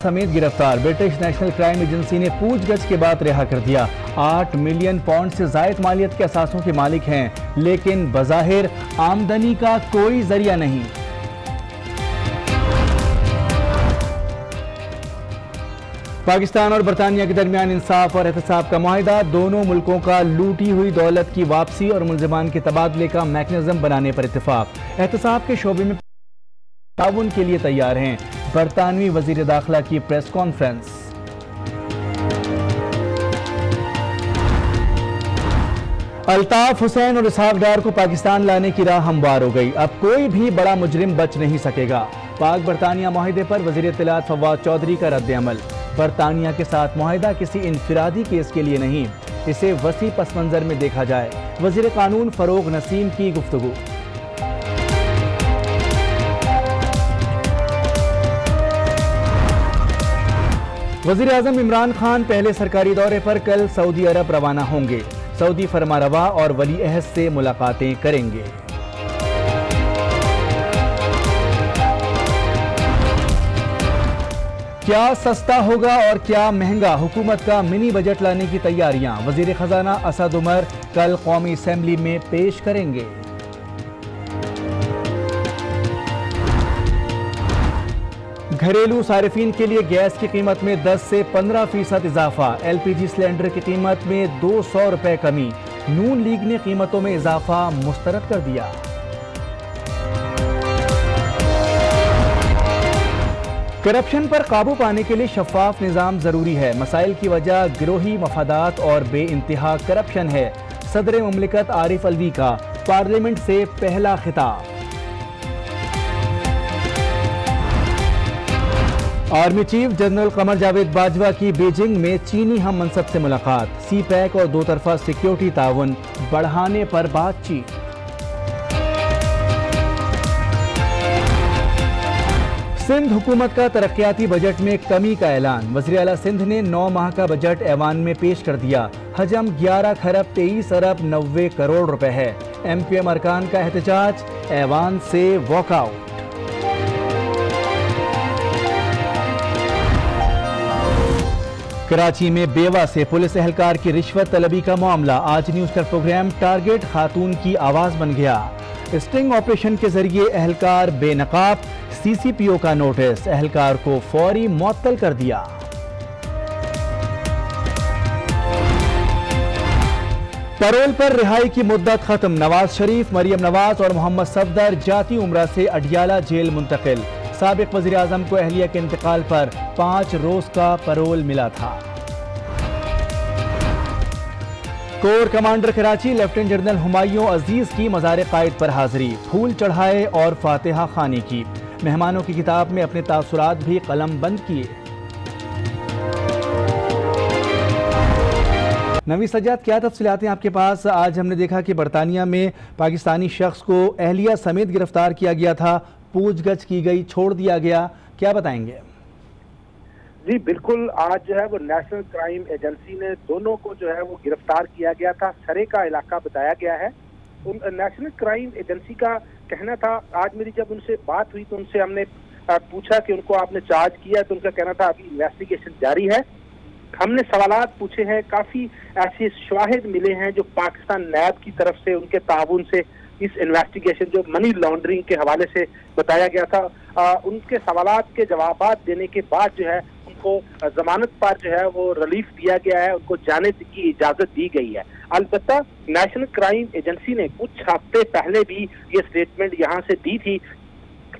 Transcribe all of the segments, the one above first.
समेत गिरफ्तार। British national crime agency ने पूछगछ के बाद रिहा कर दिया। 8 मिलियन पाउंड से जायद मालियत के असासों के मालिक हैं, लेकिन बज़ाहिर आमदनी का कोई जरिया नहीं। पाकिस्तान और बरतानिया के दरमियान इंसाफ और एहतसाब का मुआहिदा, दोनों मुल्कों का लूटी हुई दौलत की वापसी और मुलजमान के तबादले का मैकेनिज्म बनाने पर इत्तेफाक। एहतसाब के शोबे में ताउन के लिए तैयार हैं। बरतानवी वजीर दाखिला की प्रेस कॉन्फ्रेंस। अल्ताफ हुसैन और इसहाक डार को पाकिस्तान लाने की राह हमवार हो गई। अब कोई भी बड़ा मुजरिम बच नहीं सकेगा। पाक बरतानिया मुआहिदे पर वजीर इत्तलात फवाद चौधरी का रद्द अमल। बरतानिया के साथ मुआहिदा किसी इनफिरादी केस के लिए नहीं, इसे वसी पस मंजर में देखा जाए। वजीर कानून फरोग नसीम की गुफ्तगू। वजीर आजम इमरान खान पहले सरकारी दौरे पर कल सऊदी अरब रवाना होंगे। सऊदी फरमारवा और वली अहद से मुलाकातें करेंगे। क्या सस्ता होगा और क्या महंगा, हुकूमत का मिनी बजट लाने की तैयारियां। वजीर खजाना असद उमर कल कौमी असेंबली में पेश करेंगे। घरेलू सारिफीन के लिए गैस की कीमत में 10 से 15% इजाफा। LPG सिलेंडर की कीमत में 200 रुपए कमी। नून लीग ने कीमतों में इजाफा मुस्तरद कर दिया। करप्शन पर काबू पाने के लिए शफाफ निजाम जरूरी है। मसाइल की वजह गिरोही मफादात और बेइंतहा करप्शन है। सदर मुमलिकत आरिफ अलवी का पार्लियामेंट से पहला खिताब। Army chief general Qamar Javed Bajwa की बीजिंग में चीनी हम मनसब से मुलाकात। CPEC और दो तरफा सिक्योरिटी ताउन बढ़ाने पर बातचीत। सिंध हुकूमत का तरक्याती बजट में कमी का ऐलान। वज़ीर आला सिंध ने 9 माह का बजट ऐवान में पेश कर दिया। हजम 11 खरब 23 अरब 90 करोड़ रुपए है। MPM अरकान का एहतजाज, ऐवान से वॉकआउट। कराची में बेवा से पुलिस एहलकार की रिश्वत तलबी का मामला। आज न्यूज का प्रोग्राम टारगेट खातून की आवाज बन गया। स्टिंग ऑपरेशन के जरिए एहलकार बेनकाब, CCPO का नोटिस, एहलकार को फौरी मुअत्तल कर दिया। पैरोल पर रिहाई की मुद्दत खत्म। नवाज शरीफ, मरियम नवाज और मोहम्मद सफदर जाती उम्रा से अडियाला जेल मुंतकिल। साबिक वज़ीर आज़म को अहलिया के इंतकाल पर 5 रोज का पैरोल मिला था। Core commander Karachi lieutenant general Humayun Aziz की मज़ार कायद पर हाजिरी। फूल चढ़ाए और फातिहा खानी की। मेहमानों की किताब में अपने तासुरात भी कलम बंद किए। नवी सज्जाद, क्या तफसीलात हैं आपके पास? आज हमने देखा कि बरतानिया में पाकिस्तानी शख्स को अहलिया समेत गिरफ्तार किया गया था, पूछगछ की गई, छोड़ दिया गया, क्या बताएंगे? जी बिल्कुल, आज जो है वो नेशनल क्राइम एजेंसी ने दोनों को जो है वो गिरफ्तार किया गया था। सरे का इलाका बताया गया है। नेशनल क्राइम एजेंसी का कहना था, आज मेरी जब उनसे बात हुई तो उनसे हमने पूछा कि उनको आपने चार्ज किया, तो उनका कहना था अभी इन्वेस्टिगेशन जारी है। हमने सवालात पूछे हैं, काफी ऐसे शवाहिद मिले हैं जो पाकिस्तान नैब की तरफ से उनके ताउन से इस इन्वेस्टिगेशन जो मनी लॉन्ड्रिंग के हवाले से बताया गया था, उनके सवालात के जवाबात देने के बाद जो है उनको जमानत पर जो है वो रिलीफ दिया गया है, उनको जाने की इजाजत दी गई है। अलबत्ता नेशनल क्राइम एजेंसी ने कुछ हफ्ते पहले भी ये स्टेटमेंट यहाँ से दी थी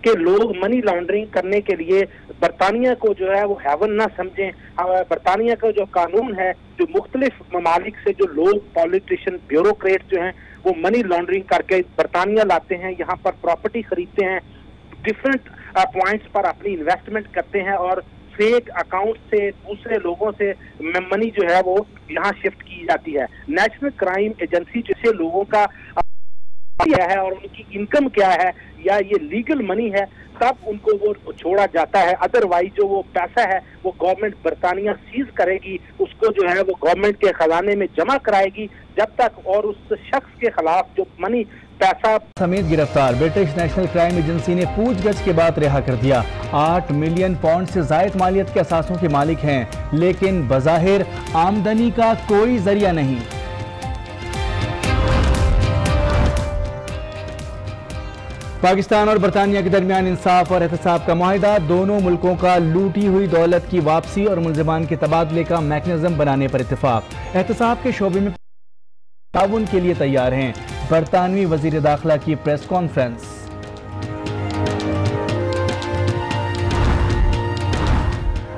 कि लोग मनी लॉन्ड्रिंग करने के लिए बरतानिया को जो है वो हेवन ना समझें। बरतानिया का जो कानून है, जो मुख्तलिफ ममालिक से जो लोग पॉलिटिशियन ब्यूरोक्रेट जो हैं वो मनी लॉन्ड्रिंग करके बरतानिया लाते हैं, यहाँ पर प्रॉपर्टी खरीदते हैं, डिफरेंट पॉइंट्स पर अपनी इन्वेस्टमेंट करते हैं और फेक अकाउंट से दूसरे लोगों से मनी जो है वो यहाँ शिफ्ट की जाती है। नेशनल क्राइम एजेंसी जैसे लोगों का क्या है और उनकी इनकम क्या है या ये लीगल मनी है, तब उनको वो छोड़ा जाता है। अदरवाइज जो वो पैसा है वो गवर्नमेंट बरतानिया सीज करेगी, उसको जो है वो गवर्नमेंट के खजाने में जमा कराएगी जब तक, और उस शख्स के खिलाफ जो मनी पैसा समेत गिरफ्तार। ब्रिटिश नेशनल क्राइम एजेंसी ने पूछगछ के बाद रिहा कर दिया। 8 मिलियन पाउंड से जायद मालियत के असासों के मालिक हैं, लेकिन बज़ाहिर आमदनी का कोई जरिया नहीं। पाकिस्तान और बरतानिया के दरमियान इंसाफ और एहतसाब का मुआहिदा, दोनों मुल्कों का लूटी हुई दौलत की वापसी और मुलजिमान के तबादले का मैकेनिज्म बनाने पर इत्तेफाक। एहतसाब के शोबे में ताउन के लिए तैयार हैं। बरतानवी वजीर दाखिला की प्रेस कॉन्फ्रेंस।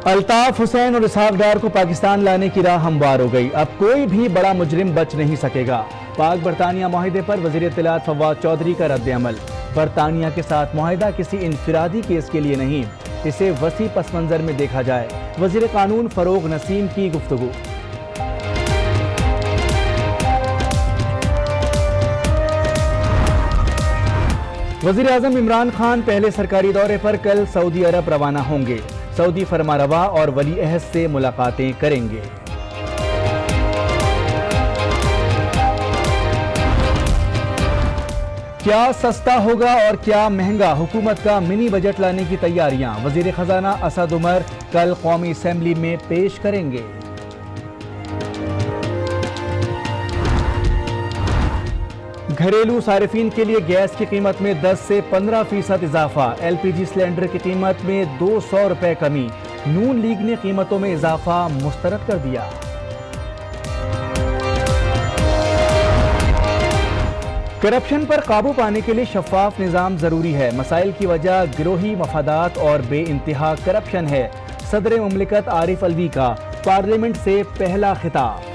अल्ताफ हुसैन और इसहाक डार को पाकिस्तान लाने की राह हमवार हो गई। अब कोई भी बड़ा मुजरिम बच नहीं सकेगा। पाक बरतानिया मुआहिदे पर वजीर इत्तलात फवाद चौधरी का रद्द-ए-अमल। बरतानिया के साथ मुआहिदा किसी इनफिरादी केस के लिए नहीं, इसे वसी पस मंजर में देखा जाए। वजीर कानून फरोग नसीम की गुफ्तगू। वजीर आजम इमरान खान पहले सरकारी दौरे पर कल सऊदी अरब रवाना होंगे। सऊदी फरमारवा और वली अहद से मुलाकातें करेंगे। क्या सस्ता होगा और क्या महंगा, हुकूमत का मिनी बजट लाने की तैयारियां। वजीर खजाना असद उमर कल कौमी असेंबली में पेश करेंगे। घरेलू सारिफीन के लिए गैस की कीमत में 10 से 15% इजाफा। LPG सिलेंडर की कीमत में 200 रुपए कमी। नून लीग ने कीमतों में इजाफा मुस्तरद कर दिया। करप्शन पर काबू पाने के लिए शफाफ निजाम जरूरी है। मसाइल की वजह गिरोही मफादात और बेइंतहा करप्शन है। सदर मुमलिकत आरिफ अलवी का पार्लियामेंट से पहला खिताब।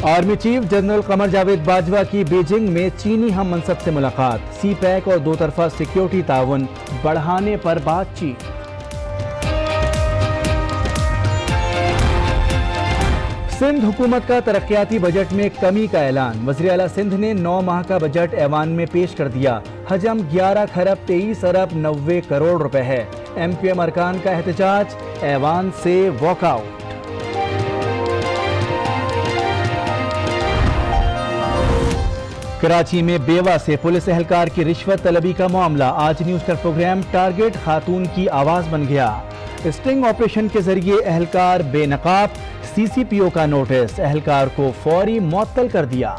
Army chief general Qamar Javed Bajwa की बीजिंग में चीनी हम मनसब से मुलाकात। CPEC और दो तरफा सिक्योरिटी ताउन बढ़ाने पर बातचीत। सिंध हुकूमत का तरक्याती बजट में कमी का ऐलान। वज़ीर आला सिंध ने 9 माह का बजट ऐवान में पेश कर दिया। हजम 11 खरब 23 अरब 90 करोड़ रुपए है। MQM अरकान का एहतजाज, ऐवान से वॉकआउट। कराची में बेवा से पुलिस एहलकार की रिश्वत तलबी का मामला। आज न्यूज़ का प्रोग्राम टारगेट खातून की आवाज बन गया। स्टिंग ऑपरेशन के जरिए एहलकार बेनकाब, CCPO का नोटिस, एहलकार को फौरी मुअत्तल कर दिया।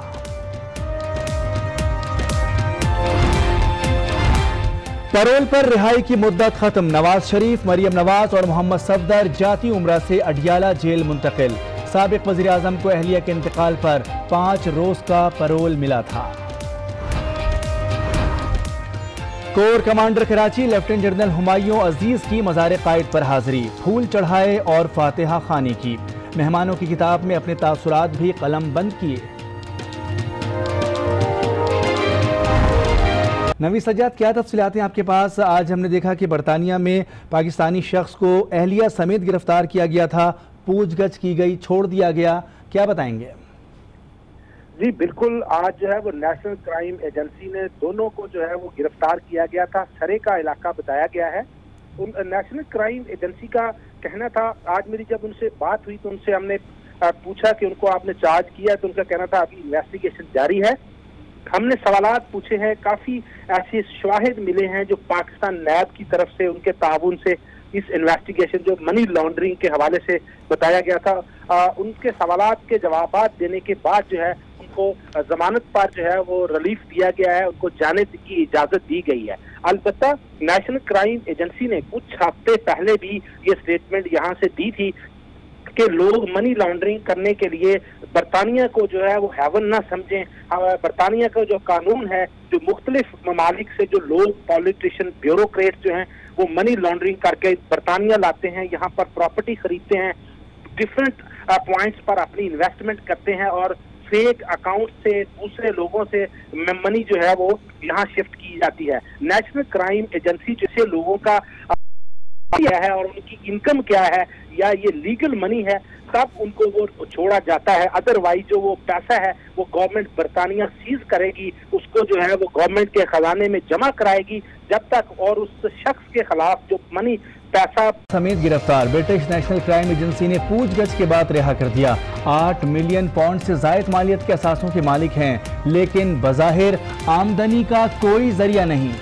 पैरोल पर रिहाई की मुद्दत खत्म। नवाज शरीफ, मरियम नवाज और मोहम्मद सफदर जाती उम्रा से अडियाला जेल मुंतकिल। साबिक वज़ीर आज़म को अहलिया के इंतकाल पर 5 रोज का पैरोल मिला था। Core commander Karachi lieutenant general Humayun Aziz की मज़ार कायद पर हाजिरी, फूल चढ़ाए और फातिहा खानी की। मेहमानों की किताब में अपने तासुरात भी कलम बंद किए। नवी सज्जाद, क्या तफसीलात हैं आपके पास? आज हमने देखा कि बरतानिया में पाकिस्तानी शख्स को अहलिया समेत गिरफ्तार किया गया था, पूछगछ की गई, छोड़ दिया गया, क्या बताएंगे? जी बिल्कुल, आज जो है वो नेशनल क्राइम एजेंसी ने दोनों को जो है वो गिरफ्तार किया गया था। सरे का इलाका बताया गया है। नेशनल क्राइम एजेंसी का कहना था, आज मेरी जब उनसे बात हुई तो उनसे हमने पूछा कि उनको आपने चार्ज किया, तो उनका कहना था अभी इन्वेस्टिगेशन जारी है। हमने सवालात पूछे हैं, काफी ऐसे शवाहिद मिले हैं जो पाकिस्तान नैब की तरफ से उनके ताउन से इस इन्वेस्टिगेशन जो मनी लॉन्ड्रिंग के हवाले से बताया गया था, उनके सवालात के जवाबात देने के बाद जो है उनको जमानत पर जो है वो रिलीफ दिया गया है, उनको जाने की इजाजत दी गई है। अलबत्ता नेशनल क्राइम एजेंसी ने कुछ हफ्ते पहले भी ये स्टेटमेंट यहाँ से दी थी कि लोग मनी लॉन्ड्रिंग करने के लिए बरतानिया को जो है वो हेवन ना समझें। बरतानिया का जो कानून है, जो मुख्तलिफ ममालिक से जो लोग पॉलिटिशियन ब्यूरोक्रेट जो हैं वो मनी लॉन्ड्रिंग करके बरतानिया लाते हैं, यहाँ पर प्रॉपर्टी खरीदते हैं, डिफरेंट पॉइंट्स पर अपनी इन्वेस्टमेंट करते हैं और फेक अकाउंट से दूसरे लोगों से मनी जो है वो यहाँ शिफ्ट की जाती है। नेशनल क्राइम एजेंसी जैसे लोगों का क्या है और उनकी इनकम क्या है या ये लीगल मनी है, तब उनको वो छोड़ा जाता है। अदरवाइज जो वो पैसा है वो गवर्नमेंट बरतानिया सीज करेगी, उसको जो है वो गवर्नमेंट के खजाने में जमा कराएगी जब तक, और उस शख्स के खिलाफ जो मनी पैसा समेत गिरफ्तार। ब्रिटिश नेशनल क्राइम एजेंसी ने पूछगछ के बाद रिहा कर दिया। 8 मिलियन पाउंड से जायद मालियत के असासों के मालिक हैं, लेकिन बज़ाहिर आमदनी का कोई जरिया नहीं।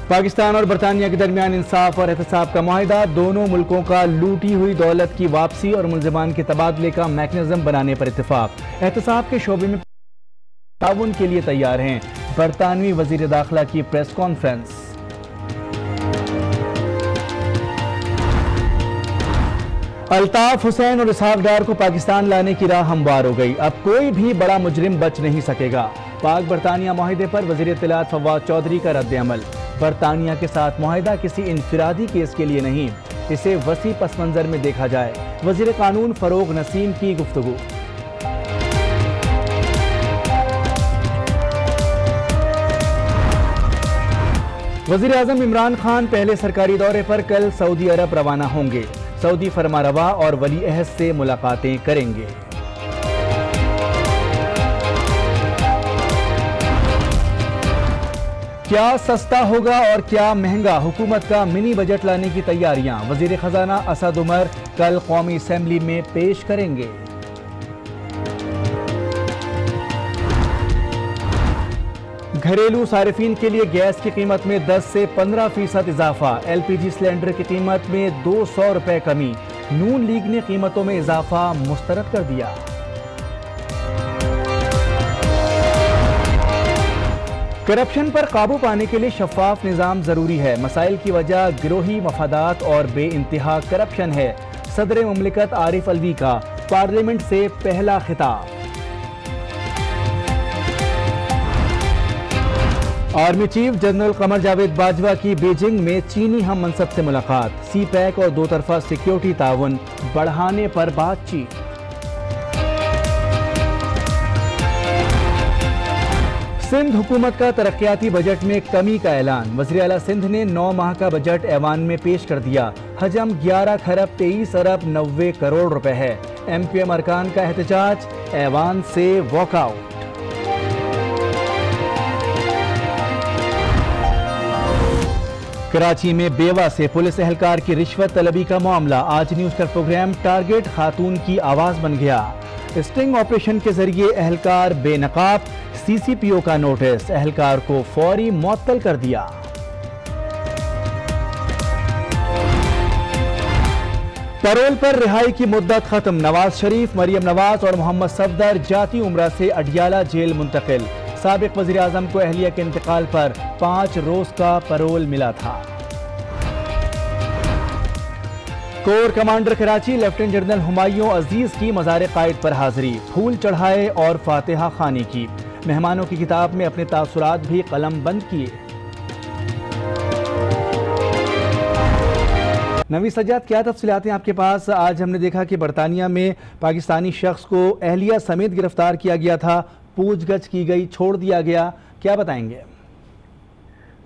पाकिस्तान और बरतानिया के दरमियान इंसाफ और एहतसाब का मुआहिदा, दोनों मुल्कों का लूटी हुई दौलत की वापसी और मुलजमान के तबादले का मैकेनिज्म बनाने पर इत्तेफाक। एहतसाब के शोबे में ताउन के लिए तैयार हैं। बरतानवी वजीर दाखिला की प्रेस कॉन्फ्रेंस। अल्ताफ हुसैन और इसहाक डार को पाकिस्तान लाने की राह हमवार हो गई। अब कोई भी बड़ा मुजरिम बच नहीं सकेगा। पाक बरतानिया मुआहिदे पर वजीर इत्तलात फवाद चौधरी का रद्द-ए-अमल। बरतानिया के साथ मुआहिदा किसी इनफिरादी केस के लिए नहीं, इसे वसी पस मंजर में देखा जाए। वजीर कानून फरोग नसीम की गुफ्तगू। वजीर आजम इमरान खान पहले सरकारी दौरे पर कल सऊदी अरब रवाना होंगे। सऊदी फरमारवा और वली अहद से मुलाकातें करेंगे। क्या सस्ता होगा और क्या महंगा, हुकूमत का मिनी बजट लाने की तैयारियां। वजीर खजाना असद उमर कल कौमी असेंबली में पेश करेंगे। घरेलू सारिफीन के लिए गैस की कीमत में 10 से 15% इजाफा। LPG सिलेंडर की कीमत में 200 रुपए कमी। नून लीग ने कीमतों में इजाफा मुस्तरद कर दिया। करप्शन पर काबू पाने के लिए शफाफ निजाम जरूरी है। मसाइल की वजह गिरोही मफादात और बेइंतहा करप्शन है। सदर मुमलिकत आरिफ अलवी का पार्लियामेंट से पहला खिताब। Army chief general Qamar Javed Bajwa की बीजिंग में चीनी हम मनसब से मुलाकात। CPEC और दो तरफा सिक्योरिटी ताउन बढ़ाने पर बातचीत। सिंध हुकूमत का तरक्याती बजट में कमी का ऐलान। वज़ीर आला सिंध ने 9 माह का बजट ऐवान में पेश कर दिया। हजम 11 खरब 23 अरब 90 करोड़ रुपए है। MPM अरकान का एहतजाज, ऐवान से वॉकआउट। कराची में बेवा से पुलिस एहलकार की रिश्वत तलबी का मामला। आज न्यूज का प्रोग्राम टारगेट खातून की आवाज बन गया। स्टिंग ऑपरेशन के जरिए एहलकार बेनकाब, CCPO का नोटिस, एहलकार को फौरी मुअत्तल कर दिया। पैरोल पर रिहाई की मुद्दत खत्म। नवाज शरीफ, मरियम नवाज और मोहम्मद सफदर जाती उम्रा से अडियाला जेल मुंतकिल। साबिक वज़ीर आज़म को अहलिया के इंतकाल पर 5 रोज का पैरोल मिला था। Core commander Karachi lieutenant general Humayun Aziz की मज़ार कायद पर हाजिरी। फूल चढ़ाए और फातिहा खानी की। मेहमानों की किताब में अपने तासुरात भी कलम बंद किए। नवी सज्जाद, क्या तफसीलात हैं आपके पास? आज हमने देखा कि बरतानिया में पाकिस्तानी शख्स को अहलिया समेत गिरफ्तार किया गया था, पूछगछ की गई, छोड़ दिया गया, क्या बताएंगे?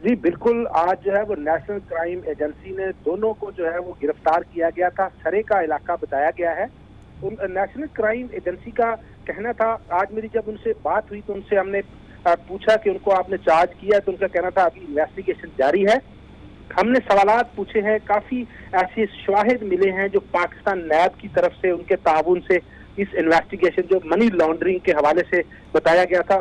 जी बिल्कुल, आज जो है वो नेशनल क्राइम एजेंसी ने दोनों को जो है वो गिरफ्तार किया गया था। सरे का इलाका बताया गया है। नेशनल क्राइम एजेंसी का कहना था, आज मेरी जब उनसे बात हुई तो उनसे हमने पूछा कि उनको आपने चार्ज किया, तो उनका कहना था अभी इन्वेस्टिगेशन जारी है। हमने सवालात पूछे हैं, काफी ऐसे शवाहिद मिले हैं जो पाकिस्तान नैब की तरफ से उनके ताउन से इस इन्वेस्टिगेशन जो मनी लॉन्ड्रिंग के हवाले से बताया गया था,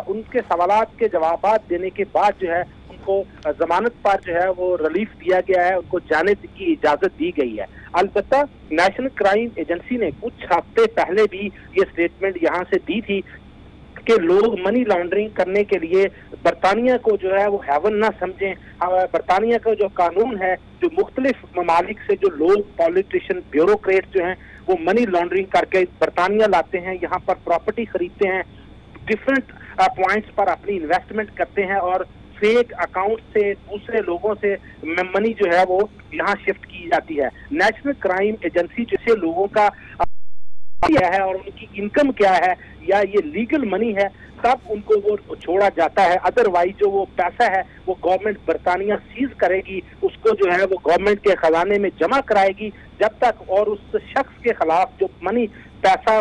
उनके सवालात के जवाबात देने के बाद जो है उनको जमानत पर जो है वो रिलीफ दिया गया है, उनको जाने की इजाजत दी गई है। अलबत्ता नेशनल क्राइम एजेंसी ने कुछ हफ्ते पहले भी ये स्टेटमेंट यहाँ से दी थी कि लोग मनी लॉन्ड्रिंग करने के लिए बरतानिया को जो है वो हेवन ना समझें। बरतानिया का जो कानून है, जो मुख्तलिफ ममालिक से जो लोग पॉलिटिशियन ब्यूरोक्रेट जो हैं वो मनी लॉन्ड्रिंग करके बरतानिया लाते हैं, यहाँ पर प्रॉपर्टी खरीदते हैं, डिफरेंट पॉइंट्स पर अपनी इन्वेस्टमेंट करते हैं और फेक अकाउंट से दूसरे लोगों से मनी जो है वो यहाँ शिफ्ट की जाती है। नेशनल क्राइम एजेंसी जैसे लोगों का क्या है और उनकी इनकम क्या है या ये लीगल मनी है, तब उनको वो छोड़ा जाता है। अदरवाइज जो वो पैसा है वो गवर्नमेंट बरतानिया सीज करेगी, उसको जो है वो गवर्नमेंट के खजाने में जमा कराएगी जब तक, और उस शख्स के खिलाफ जो मनी पैसा